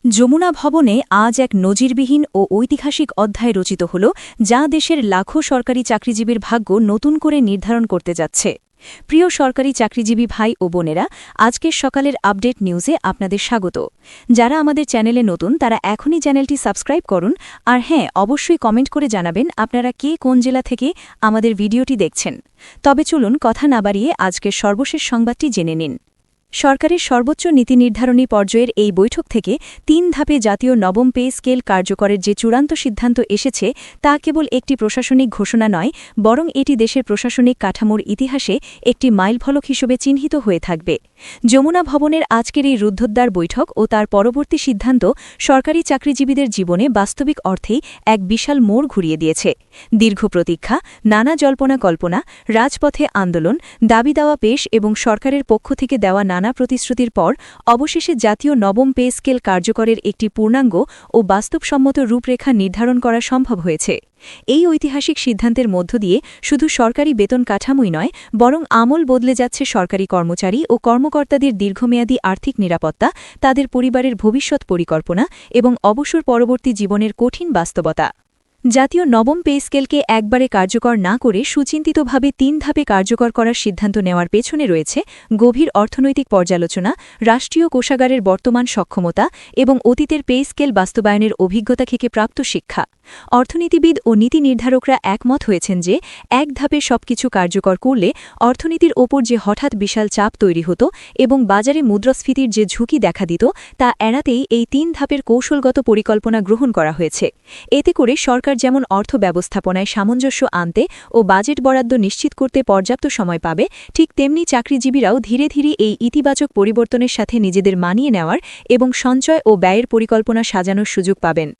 যমুনা ভবনে আজ এক নজিরবিহীন ও ঐতিহাসিক অধ্যায় রচিত হল, যা দেশের লাখো সরকারি চাকরিজীবীর ভাগ্য নতুন করে নির্ধারণ করতে যাচ্ছে। প্রিয় সরকারি চাকরিজীবী ভাই ও বোনেরা, আজকের সকালের আপডেট নিউজে আপনাদের স্বাগত। যারা আমাদের চ্যানেলে নতুন তারা এখনই চ্যানেলটি সাবস্ক্রাইব করুন, আর হ্যাঁ, অবশ্যই কমেন্ট করে জানাবেন আপনারা কে কোন জেলা থেকে আমাদের ভিডিওটি দেখছেন। তবে চলুন কথা না বাড়িয়ে আজকের সর্বশেষ সংবাদটি জেনে নিন। সরকারের সর্বোচ্চ নীতি নির্ধারণী পর্যায়ের এই বৈঠক থেকে ৩ ধাপে জাতীয় নবম পে স্কেল কার্যকরের যে চূড়ান্ত সিদ্ধান্ত এসেছে তা কেবল একটি প্রশাসনিক ঘোষণা নয়, বরং এটি দেশের প্রশাসনিক কাঠামোর ইতিহাসে একটি মাইলফলক হিসেবে চিহ্নিত হয়ে থাকবে। যমুনা ভবনের আজকের এই রুদ্ধদ্বার বৈঠক ও তার পরবর্তী সিদ্ধান্ত সরকারি চাকরিজীবীদের জীবনে বাস্তবিক অর্থেই এক বিশাল মোড় ঘুরিয়ে দিয়েছে। দীর্ঘ প্রতীক্ষা, নানা জল্পনা কল্পনা, রাজপথে আন্দোলন, দাবি দেওয়া পেশ এবং সরকারের পক্ষ থেকে দেওয়া নানা প্রতিশ্রুতির পর অবশেষে জাতীয় নবম পে স্কেল কার্যকরের একটি পূর্ণাঙ্গ ও বাস্তবসম্মত রূপরেখা নির্ধারণ করা সম্ভব হয়েছে। এই ঐতিহাসিক সিদ্ধান্তের মধ্য দিয়ে শুধু সরকারি বেতন কাঠামোই নয়, বরং আমল বদলে যাচ্ছে সরকারি কর্মচারী ও কর্মকর্তাদের দীর্ঘমেয়াদী আর্থিক নিরাপত্তা, তাদের পরিবারের ভবিষ্যৎ পরিকল্পনা এবং অবসর পরবর্তী জীবনের কঠিন বাস্তবতা। জাতীয় নবম পে স্কেলকে একবারে কার্যকর না করে সুচিন্তিতভাবে ৩ ধাপে কার্যকর করার সিদ্ধান্ত নেওয়ার পেছনে রয়েছে গভীর অর্থনৈতিক পর্যালোচনা, রাষ্ট্রীয় কোষাগারের বর্তমান সক্ষমতা এবং অতীতের পে স্কেল বাস্তবায়নের অভিজ্ঞতা থেকে প্রাপ্ত শিক্ষা। অর্থনীতিবিদ ও নীতি নির্ধারকরা একমত হয়েছেন যে এক ধাপে সবকিছু কার্যকর করলে অর্থনীতির ওপর যে হঠাৎ বিশাল চাপ তৈরি হতো এবং বাজারে মুদ্রাস্ফীতির যে ঝুঁকি দেখা দিত তা এড়াতেই এই ৩ ধাপের কৌশলগত পরিকল্পনা গ্রহণ করা হয়েছে। এতে করে সরকার যেমন অর্থ ব্যবস্থাপনায় সামঞ্জস্য আনতে ও বাজেট বরাদ্দ নিশ্চিত করতে পর্যাপ্ত সময় পাবে, ঠিক তেমনি চাকরিজীবীরাও ধীরে ধীরে এই ইতিবাচক পরিবর্তনের সাথে নিজেদের মানিয়ে নেওয়ার এবং সঞ্চয় ও ব্যয়ের পরিকল্পনা সাজানোর সুযোগ পাবেন।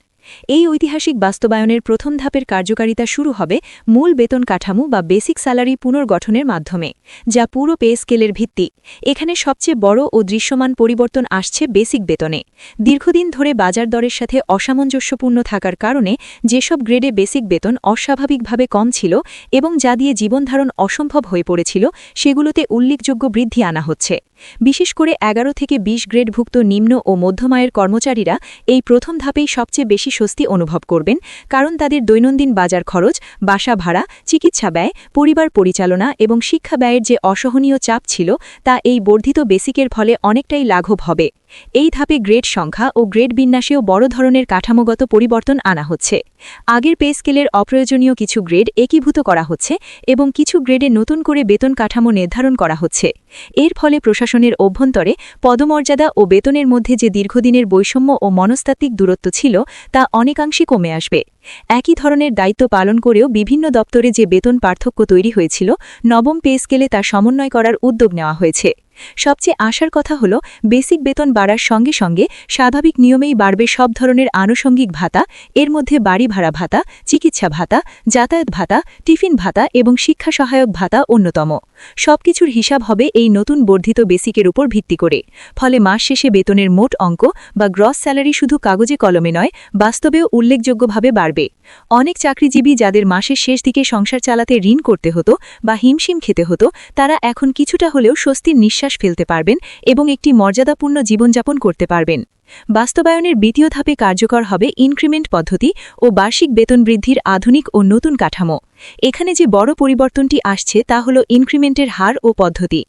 এই ঐতিহাসিক বাস্তবায়নের প্রথম ধাপের কার্যকারিতা শুরু হবে মূল বেতন কাঠামো বা বেসিক স্যালারি পুনর্গঠনের মাধ্যমে, যা পুরো পে স্কেলের ভিত্তি। এখানে সবচেয়ে বড় ও দৃশ্যমান পরিবর্তন আসছে বেসিক বেতনে। দীর্ঘদিন ধরে বাজার দরের সাথে অসামঞ্জস্যপূর্ণ থাকার কারণে যেসব গ্রেডে বেসিক বেতন অস্বাভাবিকভাবে কম ছিল এবং যা দিয়ে জীবনধারণ অসম্ভব হয়ে পড়েছিল, সেগুলোতে উল্লেখযোগ্য বৃদ্ধি আনা হচ্ছে। বিশেষ করে ১১ থেকে ২০ গ্রেডভুক্ত নিম্ন ও মধ্যমায়ের কর্মচারীরা এই প্রথম ধাপেই সবচেয়ে বেশি স্বস্তি অনুভব করবেন, কারণ তাদের দৈনন্দিন বাজার খরচ, বাসা ভাড়া, চিকিৎসা ব্যয়, পরিবার পরিচালনা এবং শিক্ষা ব্যয়ের যে অসহনীয় চাপ ছিল তা এই বর্ধিত বেসিকের ফলে অনেকটাই লাঘব হবে। এই ধাপে গ্রেড সংখ্যা ও গ্রেড বিন্যাসেও বড় ধরনের কাঠামোগত পরিবর্তন আনা হচ্ছে। আগের পে স্কেলের অপ্রয়োজনীয় কিছু গ্রেড একীভূত করা হচ্ছে এবং কিছু গ্রেডে নতুন করে বেতন কাঠামো নির্ধারণ করা হচ্ছে। এর ফলে প্রশাসনের অভ্যন্তরে পদমর্যাদা ও বেতনের মধ্যে যে দীর্ঘদিনের বৈষম্য ও মনস্তাত্ত্বিক দূরত্ব ছিল তা অনেকাংশে কমে আসবে। একই ধরনের দায়িত্ব পালন করেও বিভিন্ন দপ্তরে যে বেতন পার্থক্য তৈরি হয়েছিল, নবম পে স্কেলে তা সমন্বয় করার উদ্যোগ নেওয়া হয়েছে। সবচেয়ে আশার কথা হল, বেসিক বেতন বাড়ার সঙ্গে সঙ্গে স্বাভাবিক নিয়মেই বাড়বে সব ধরনের আনুষঙ্গিক ভাতা। এর মধ্যে বাড়ি ভাড়া ভাতা, চিকিৎসা ভাতা, যাতায়াত ভাতা, টিফিন ভাতা এবং শিক্ষা সহায়ক ভাতা অন্যতম। সবকিছুর হিসাব হবে এই নতুন বর্ধিত বেসিকের উপর ভিত্তি করে। ফলে মাস শেষে বেতনের মোট অঙ্ক বা গ্রস স্যালারি শুধু কাগজে কলমে নয়, বাস্তবেও উল্লেখযোগ্যভাবে বাড়বে। অনেক চাকরিজীবী যাদের মাসের শেষ দিকে সংসার চালাতে ঋণ করতে হতো বা হিমশিম খেতে হতো, তারা এখন কিছুটা হলেও স্বস্তির নিঃশ্বাস ফেলতে পারবেন এবং একটি মর্যাদাপূর্ণ জীবনযাপন করতে পারবেন। বাস্তবায়নের দ্বিতীয় ধাপে কার্যকর হবে ইনক্রিমেন্ট পদ্ধতি ও বার্ষিক বেতন বৃদ্ধির আধুনিক ও নতুন কাঠামো। এখানে যে বড় পরিবর্তনটি আসছে তা হল ইনক্রিমেন্টের হার ও পদ্ধতি।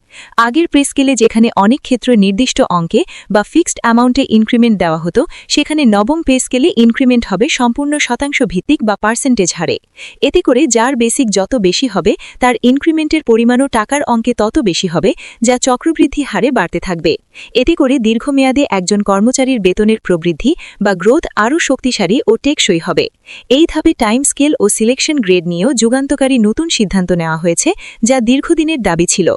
আগের পে স্কেলে যেখানে অনেক ক্ষেত্রে নির্দিষ্ট অঙ্কে বা ফিক্সড অ্যামাউন্টে ইনক্রিমেন্ট দেওয়া হতো, সেখানে নবম পে স্কেলে ইনক্রিমেন্ট হবে সম্পূর্ণ শতাংশ ভিত্তিক বা পার্সেন্টেজ হারে। এতে করে যার বেসিক যত বেশি হবে তার ইনক্রিমেন্টের পরিমাণও টাকার অঙ্কে তত বেশি হবে, যা চক্রবৃদ্ধি হারে বাড়তে থাকবে। এতে করে দীর্ঘমেয়াদে একজন কর্মচারীর বেতনের প্রবৃদ্ধি বা গ্রোথ আরও শক্তিশালী ও টেকসই হবে। এই ধাপে টাইম স্কেল ও সিলেকশন গ্রেড নিয়েও যুগান্তকারী নতুন সিদ্ধান্ত নেওয়া হয়েছে, যা দীর্ঘদিনের দাবি ছিল।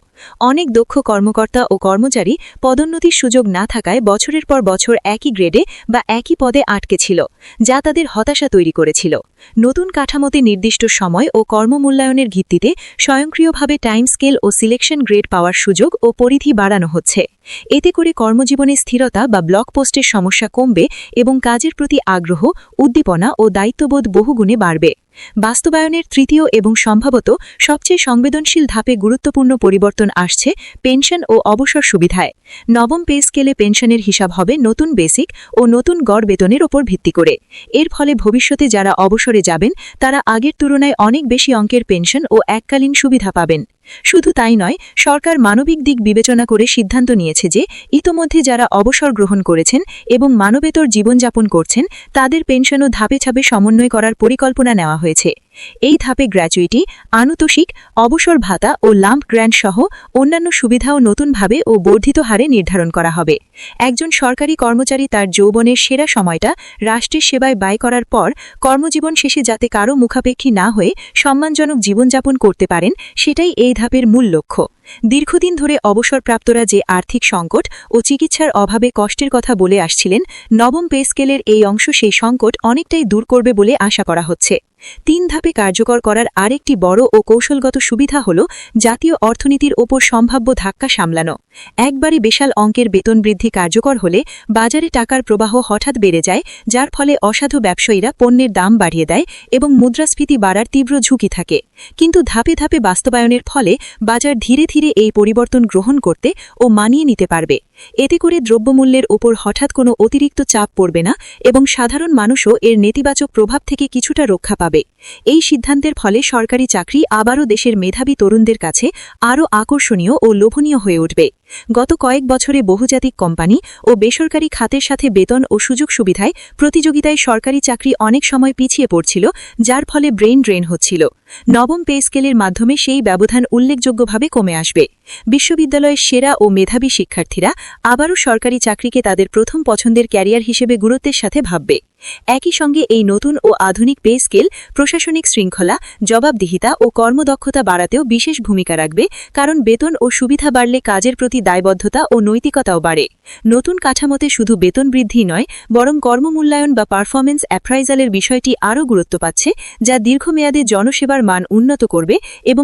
অনেক দক্ষ কর্মকর্তা ও কর্মচারী পদোন্নতির সুযোগ না থাকায় বছরের পর বছর একই গ্রেডে বা একই পদে আটকে ছিল, যা তাদের হতাশা তৈরি করেছিল। নতুন কাঠামোতে নির্দিষ্ট সময় ও কর্মমূল্যায়নের ভিত্তিতে স্বয়ংক্রিয়ভাবে টাইম স্কেল ও সিলেকশন গ্রেড পাওয়ার সুযোগ ও পরিধি বাড়ানো হচ্ছে। এতে করে কর্মজীবনে স্থিরতা বা ব্লক পোস্টের সমস্যা কমবে এবং কাজের প্রতি আগ্রহ, উদ্দীপনা ও দায়িত্ববোধ বহুগুণে বাড়বে। বাস্তবায়নের তৃতীয় এবং সম্ভবত সবচেয়ে সংবেদনশীল ধাপে গুরুত্বপূর্ণ পরিবর্তন আসছে পেনশন ও অবসর সুবিধায়। নবম পে স্কেলে পেনশনের হিসাব হবে নতুন বেসিক ও নতুন গড় বেতনের ওপর ভিত্তি করে। এর ফলে ভবিষ্যতে যারা অবসরে যাবেন তারা আগের তুলনায় অনেক বেশি অঙ্কের পেনশন ও এককালীন সুবিধা পাবেন। শুধু তাই নয়, সরকার মানবিক দিক বিবেচনা করে সিদ্ধান্ত নিয়েছে যে ইতোমধ্যে যারা অবসর গ্রহণ করেছেন এবং মানবেতর জীবনযাপন করছেন তাদের পেনশনও ধাপে ধাপে সমন্বয় করার পরিকল্পনা নেওয়া হয়েছে। এই ধাপে গ্র্যাচুইটি, আনুতোষিক, অবসর ভাতা ও লাম্প গ্র্যান্ট সহ অন্যান্য সুবিধাও নতুনভাবে ও বর্ধিত হারে নির্ধারণ করা হবে। একজন সরকারি কর্মচারী তার যৌবনের সেরা সময়টা রাষ্ট্রের সেবায় ব্যয় করার পর কর্মজীবন শেষে যাতে কারও মুখাপেক্ষী না হয়ে সম্মানজনক জীবনযাপন করতে পারেন, সেটাই এই ধাপের মূল লক্ষ্য। দীর্ঘদিন ধরে অবসরপ্রাপ্তরা যে আর্থিক সংকট ও চিকিৎসার অভাবে কষ্টের কথা বলে আসছিলেন, নবম পে স্কেলের এই অংশ সেই সংকট অনেকটাই দূর করবে বলে আশা করা হচ্ছে। 3 ধাপে কার্যকর করার আরেকটি বড় ও কৌশলগত সুবিধা হল জাতীয় অর্থনীতির ওপর সম্ভাব্য ধাক্কা সামলানো। একবারে বিশাল অঙ্কের বেতন বৃদ্ধি কার্যকর হলে বাজারে টাকার প্রবাহ হঠাৎ বেড়ে যায়, যার ফলে অসাধু ব্যবসায়ীরা পণ্যের দাম বাড়িয়ে দেয় এবং মুদ্রাস্ফীতি বাড়ার তীব্র ঝুঁকি থাকে। কিন্তু ধাপে ধাপে বাস্তবায়নের ফলে বাজার ধীরে ধীরে এই পরিবর্তন গ্রহণ করতে ও মানিয়ে নিতে পারবে। এতে করে দ্রব্যমূল্যের ওপর হঠাৎ কোনো অতিরিক্ত চাপ পড়বে না এবং সাধারণ মানুষও এর নেতিবাচক প্রভাব থেকে কিছুটা রক্ষা পাবে। এই সিদ্ধান্তের ফলে সরকারি চাকরি আবারও দেশের মেধাবী তরুণদের কাছে আরও আকর্ষণীয় ও লোভনীয় হয়ে উঠবে। গত কয়েক বছরে বহুজাতিক কোম্পানি ও বেসরকারি খাতের সাথে বেতন ও সুযোগ সুবিধায় প্রতিযোগিতায় সরকারি চাকরি অনেক সময় পিছিয়ে পড়ছিল, যার ফলে ব্রেইন ড্রেন হচ্ছিল। নবম পে স্কেলের মাধ্যমে সেই ব্যবধান উল্লেখযোগ্যভাবে কমে আসবে। বিশ্ববিদ্যালয়ের সেরা ও মেধাবী শিক্ষার্থীরা আবারও সরকারি চাকরিকে তাদের প্রথম পছন্দের ক্যারিয়ার হিসেবে গুরুত্বের সাথে ভাববে। একই সঙ্গে এই নতুন ও আধুনিক পে স্কেল প্রশাসনিক শৃঙ্খলা, জবাবদিহিতা ও কর্মদক্ষতা বাড়াতেও বিশেষ ভূমিকা রাখবে, কারণ বেতন ও সুবিধা বাড়লে কাজের প্রতি দায়বদ্ধতা ও নৈতিকতাও বাড়ে। নতুন কাঠামোতে শুধু বেতন বৃদ্ধি নয়, বরং কর্মমূল্যায়ন বা পারফরমেন্স অ্যাপ্রাইজালের বিষয়টি আরও গুরুত্ব পাচ্ছে, যা দীর্ঘমেয়াদে জনসেবার মান উন্নত করবে এবং